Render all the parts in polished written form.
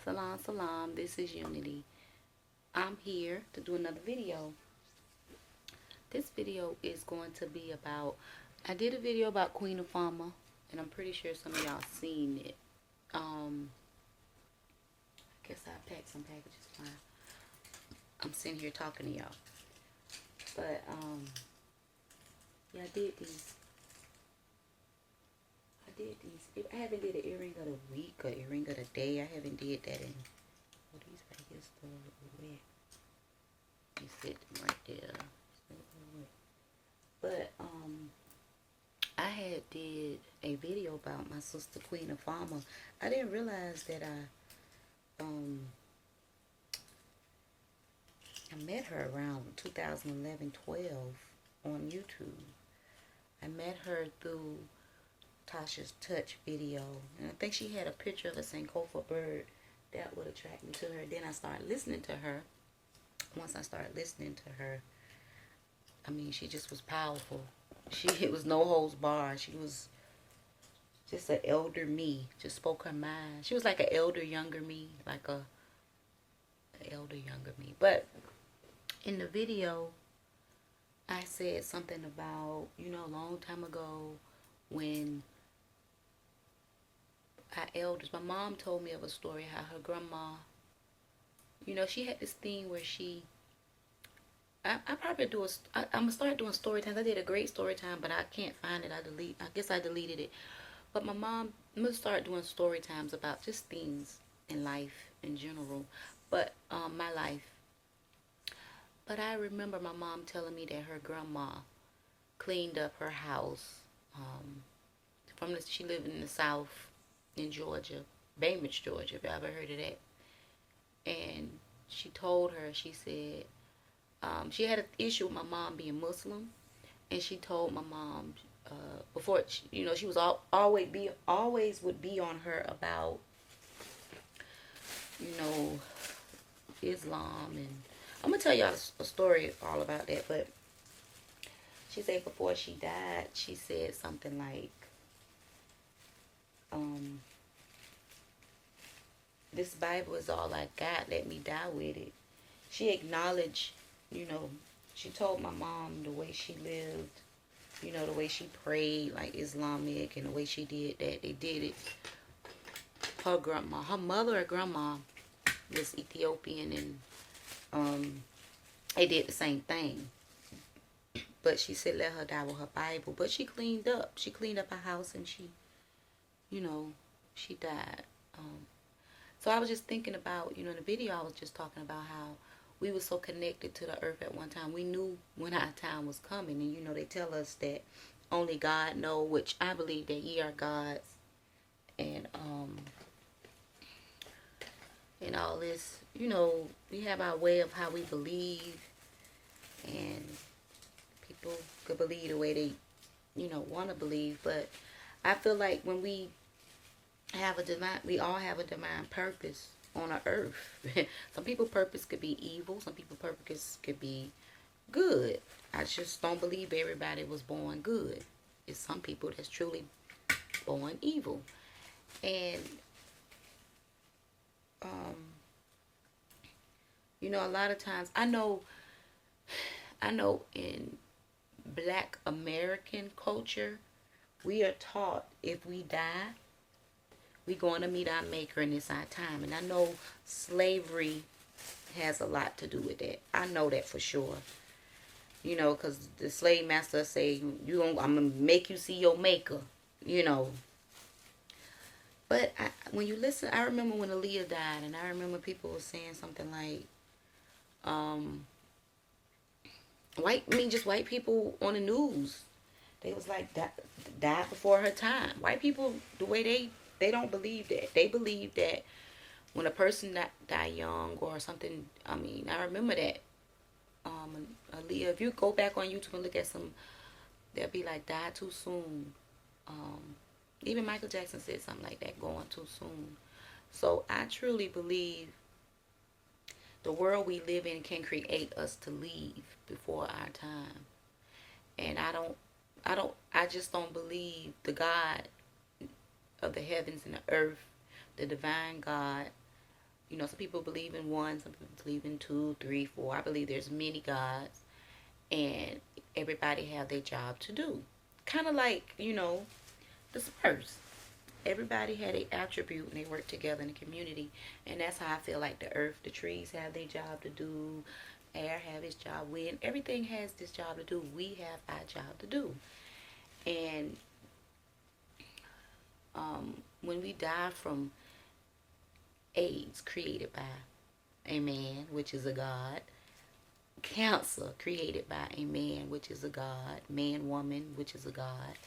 Salam, salam. This is Unity. I'm here to do another video. This video is going to be about, I did a video about Queen Ifama, and I'm pretty sure some of y'all seen it. I guess I packed some packages while I'm sitting here talking to y'all. But, yeah, I did these. I haven't did an earring of the week or earring of the day. I haven't did that in, these packets still wet. You sit them right there. But I had did a video about my sister Queen Ifama. I didn't realize that I met her around 2011-12 on YouTube. I met her through Tasha's Touch video, and I think she had a picture of a Sankofa bird that would attract me to her. Then I started listening to her. Once I started listening to her, I mean, she just was powerful. It was no holds barred. She was just an elder me, just spoke her mind. She was like an elder younger me, like an elder younger me. But in the video, I said something about, a long time ago when our elders, my mom told me of a story how her grandma, she had this thing where I probably I'm going to start doing story times. I did a great story time, but I can't find it. I guess I deleted it. But I'm going to start doing story times about just things in life in general. But, my life. But I remember my mom telling me that her grandma cleaned up her house. She lived in the South in Georgia, Bainbridge, Georgia, if you ever heard of that. And she told her, she said, she had an issue with my mom being Muslim, and she told my mom before, she was always would be on her about, Islam, and I'm gonna tell y'all a story all about that. But she said before she died, she said something like, this Bible is all I got, let me die with it. She acknowledged, she told my mom the way she lived, the way she prayed, like Islamic, and the way she did that. They did it. Her mother or grandma was Ethiopian, and they did the same thing. But she said let her die with her Bible. But she cleaned up. She cleaned up her house, and she died. So I was just thinking about, in the video I was just talking about how we were so connected to the earth at one time. We knew when our time was coming. And, they tell us that only God knows, which I believe that ye are gods. And all this, we have our way of how we believe. And people could believe the way they, want to believe. But I feel like when we all have a divine purpose on our earth. Some people's purpose could be evil. Some people's purpose could be good. I just don't believe everybody was born good. It's some people that's truly born evil. And, a lot of times, I know in Black American culture, we are taught if we die, we're going to meet our maker and it's our time. And I know slavery has a lot to do with that. I know that for sure. Because the slave master say, I'm going to make you see your maker, But when you listen, I remember when Aaliyah died, and I remember people were saying something like, just white people on the news. They was like, died before her time. White people, the way they don't believe that. They believe that when a person die young or something, I remember that. Aaliyah, if you go back on YouTube and look at some, they'll be like, died too soon. Even Michael Jackson said something like that, going too soon. So I truly believe the world we live in can create us to leave before our time. And I just don't believe the God of the heavens and the earth, the divine God, You know, some people believe in one, some people believe in two, three, four. I believe there's many gods, and everybody have their job to do. Kind of like, you know, the Spurs. Everybody had an attribute and they work together in the community. And that's how I feel like the earth, the trees have their job to do. Air have its job. Wind, everything has this job to do. We have our job to do. And when we die from AIDS, created by a man, which is a god, cancer, created by a man, which is a god, man, woman, which is a god,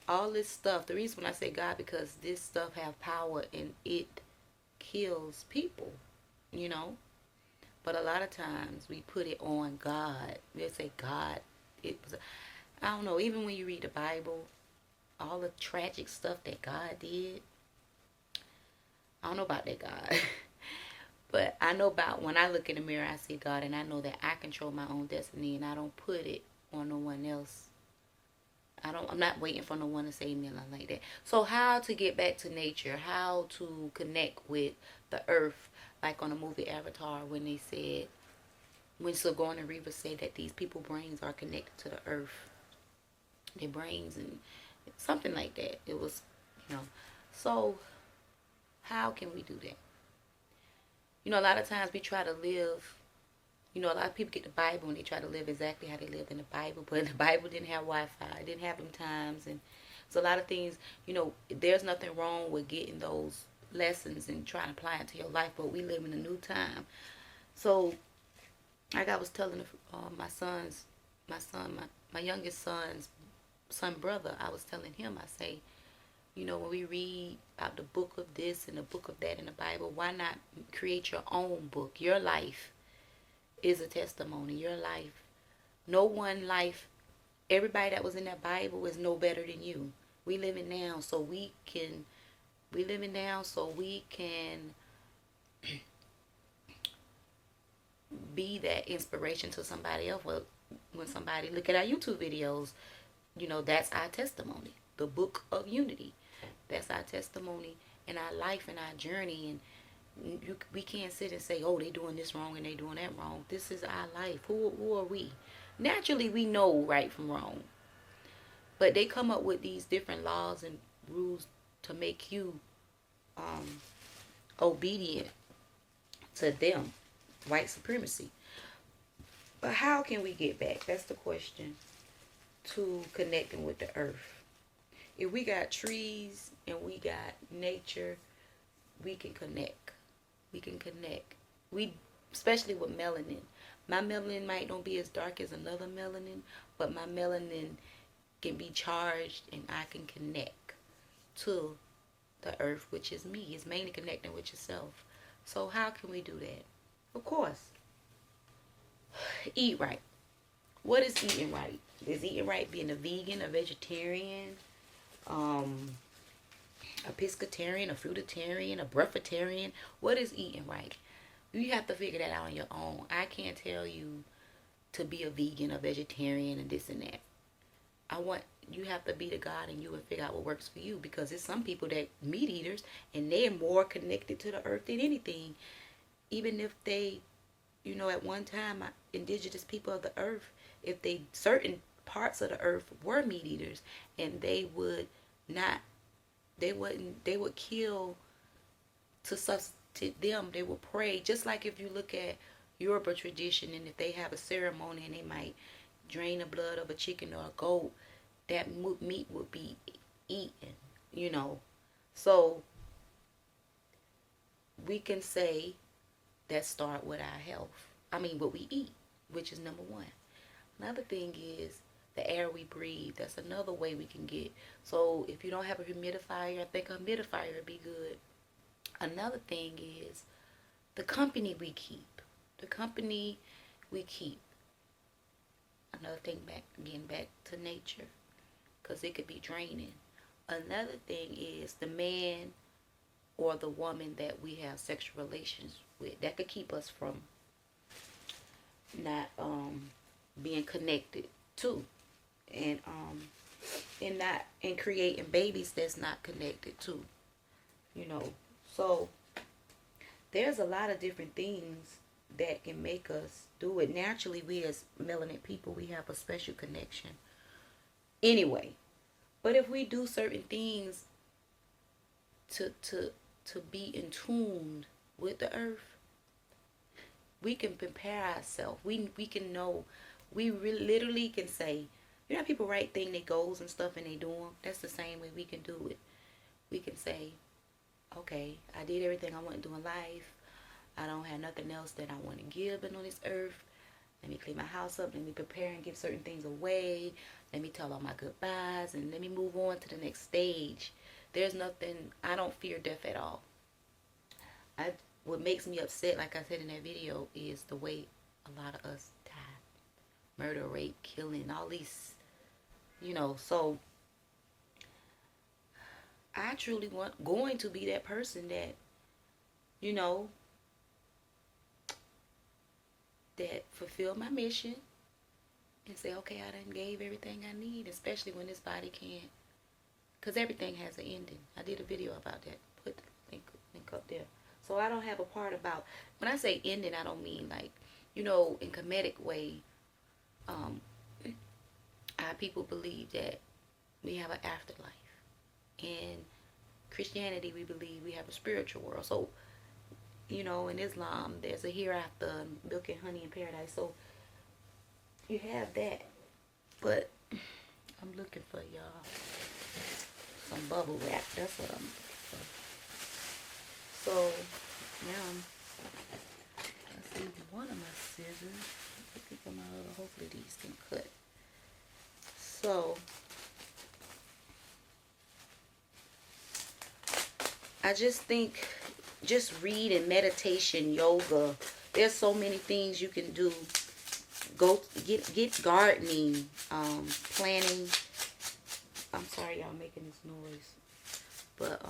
all this stuff, the reason when I say God, because this stuff have power and it kills people, you know. But a lot of times we put it on God. They say God, it was, I don't know, even when you read the Bible, all the tragic stuff that God did, I don't know about that God. But I know about when I look in the mirror, I see God, and I know that I control my own destiny, and I don't put it on no one else. I'm not waiting for no one to say me like that. So how to get back to nature, how to connect with the earth, like on the movie Avatar, when they said, when Sigourney Weaver said that these people brains are connected to the earth, their brains, and something like that. It was, you know. So how can we do that? You know, a lot of times we try to live, you know, a lot of people get the Bible and they try to live exactly how they lived in the Bible, but the Bible didn't have Wi-Fi, it didn't have them times, and so a lot of things, you know, there's nothing wrong with getting those lessons and trying to apply it to your life, but we live in a new time. So, like I was telling my youngest son brother, I was telling him, I say, you know, when we read out the book of this and the book of that in the Bible, why not create your own book? Your life is a testimony. Your life, no one life, everybody that was in that Bible is no better than you. We living now so we can be that inspiration to somebody else. Well, when somebody look at our YouTube videos, you know, that's our testimony. The book of unity. That's our testimony in our life and our journey. And we can't sit and say, oh, they doing this wrong and they doing that wrong. This is our life. Who are we? Naturally, we know right from wrong. But they come up with these different laws and rules to make you obedient to them. White supremacy. But how can we get back? That's the question. To connecting with the earth. If we got trees and we got nature, we can connect. We can connect. Especially with melanin. My melanin might not be as dark as another melanin, but my melanin can be charged and I can connect to the earth, which is me. It's mainly connecting with yourself. So how can we do that? Of course, eat right. What is eating right? Is eating right being a vegan, a vegetarian, a pescatarian, a fruitarian, a breatharian? What is eating right? You have to figure that out on your own. I can't tell you to be a vegan, a vegetarian, and this and that. You have to be the God in you and figure out what works for you, because there's some people that meat eaters and they're more connected to the earth than anything. Even if they, you know, at one time, indigenous people of the earth, if they, certain parts of the earth were meat eaters, and they would kill to substitute them. They will pray. Just like if you look at Yoruba tradition, and if they have a ceremony and they might drain the blood of a chicken or a goat, that meat would be eaten, you know. So we can say that start with our health. I mean, what we eat, which is number one. Another thing is the air we breathe. That's another way we can get. So if you don't have a humidifier, I think a humidifier would be good. Another thing is the company we keep. The company we keep. Another thing, getting back to nature, because it could be draining. Another thing is the man or the woman that we have sexual relations with. That could keep us from not being connected to, and creating babies that's not connected to, you know. So there's a lot of different things that can make us do it. Naturally, we as melanin people, we have a special connection. Anyway, but if we do certain things to be in tune with the earth, we can prepare ourselves. We can know. We really, literally can say, you know, how people write things, their goals and stuff, and they do them. That's the same way we can do it. We can say, okay, I did everything I want to do in life. I don't have nothing else that I want to give on this earth. Let me clean my house up. Let me prepare and give certain things away. Let me tell all my goodbyes, and let me move on to the next stage. There's nothing. I don't fear death at all. What makes me upset, like I said in that video, is the way a lot of us die. Murder, rape, killing, all these, you know. So I truly going to be that person that, you know, that fulfill my mission and say, okay, I done gave everything I need, especially when this body can't, because everything has an ending. I did a video about that. Put the link up there. So I don't have a part about, when I say ending, I don't mean like, you know, in comedic way, our people believe that we have an afterlife. In Christianity, we believe we have a spiritual world. So, you know, in Islam, there's a hereafter, milk and honey in paradise. So you have that. But I'm looking for y'all some bubble wrap. That's what I'm looking for. So now I see one of my scissors. Looking for my other. Hopefully these can cut. So I just think, just read and meditation, yoga. There's so many things you can do. Go get gardening, planning. I'm sorry y'all making this noise, but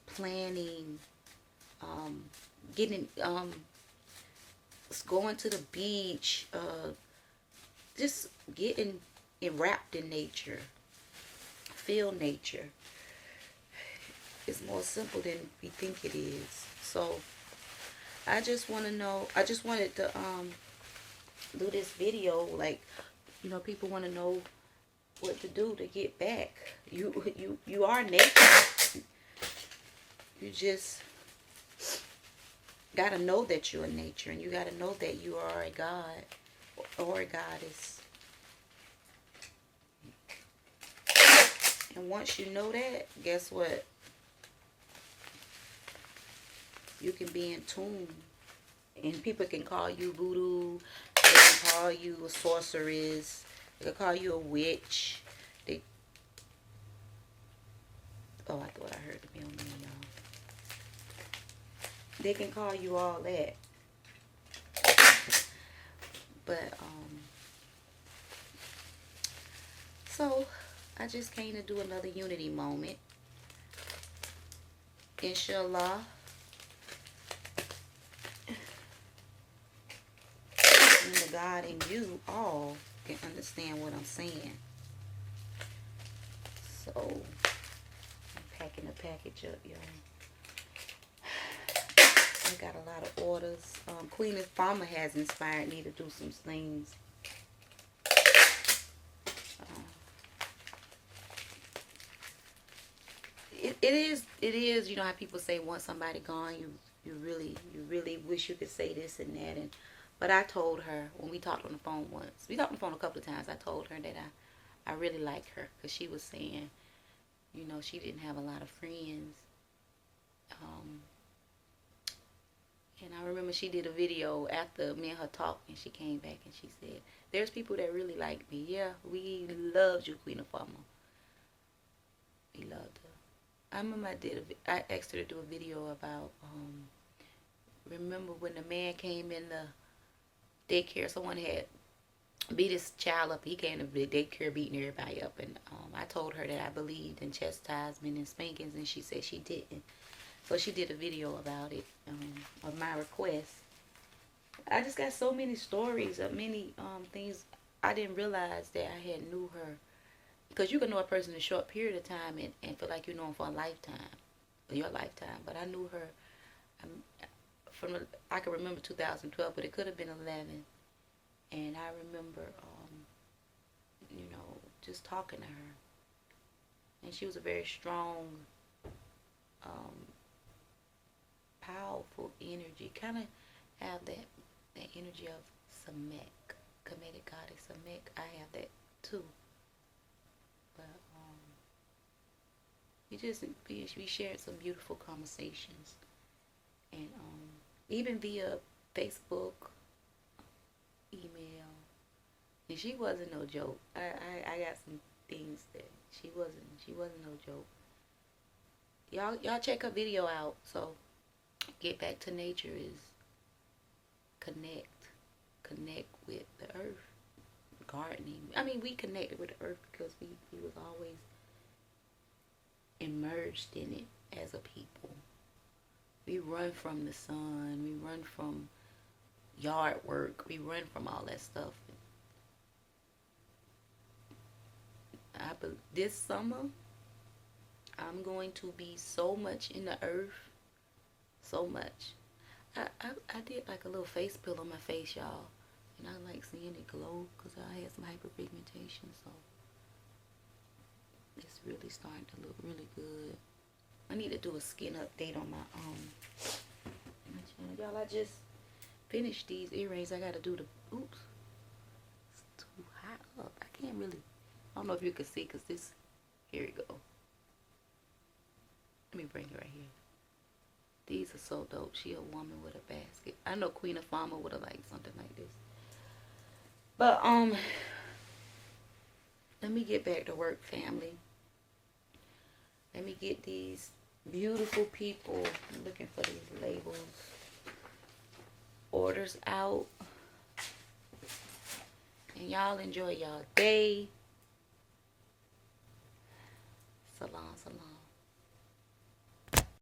planning, getting going to the beach, just getting wrapped in nature, feel nature. It's more simple than we think it is. So I just want to know, I just wanted to do this video, like, you know, people want to know what to do to get back. You are nature. You just got to know that you're nature, and you got to know that you are a god or a goddess. And once you know that, guess what? You can be in tune. And people can call you voodoo. They can call you a sorceress. They can call you a witch. Oh, I thought I heard the mailman, y'all. They can call you all that. But, so, I just came to do another unity moment. Inshallah. And the God in you all can understand what I'm saying. So, I'm packing the package up, y'all. I got a lot of orders. Queen Ifama has inspired me to do some things. It is, you know how people say once somebody gone, you really wish you could say this and that. But I told her, when we talked on the phone once, we talked on the phone a couple of times, I told her that I really like her, because she was saying, you know, she didn't have a lot of friends. And I remember she did a video after me and her talked, and she came back and she said, there's people that really like me. Yeah, we loved you, Queen of Farmer. We loved her. I remember I asked her to do a video about, remember when the man came in the daycare, someone had beat his child up. He came to the daycare beating everybody up, and I told her that I believed in chastisement and spankings, and she said she didn't. So she did a video about it, of my request. I just got so many stories of many things. I didn't realize that I had knew her, because you can know a person in a short period of time and feel like you know them for a lifetime, or your lifetime. But I knew her. I can remember 2012, but it could have been 11. And I remember, just talking to her. And she was a very strong, powerful energy. Kind of have that energy of Samek, comedic goddess Samek. I have that too. But we shared some beautiful conversations, and even via Facebook, email. And she wasn't no joke. I got some things that she wasn't no joke. Y'all check her video out. So get back to nature is connect with the earth. Gardening. I mean, we connected with the earth because we was always immersed in it as a people. We run from the sun. We run from yard work. We run from all that stuff. This summer, I'm going to be so much in the earth. So much. I did like a little face pill on my face, y'all. And I like seeing it glow because I had some hyperpigmentation. So it's really starting to look really good. I need to do a skin update on my channel. Y'all, I just finished these earrings. I got to do the, oops. It's too high up. I can't really, I don't know if you can see because this, here we go. Let me bring it right here. These are so dope. She a woman with a basket. I know Queen Ifama would have liked something like this. But, let me get back to work, family. Let me get these beautiful people, I'm looking for these labels, orders out. And y'all enjoy y'all day. Salon, salon.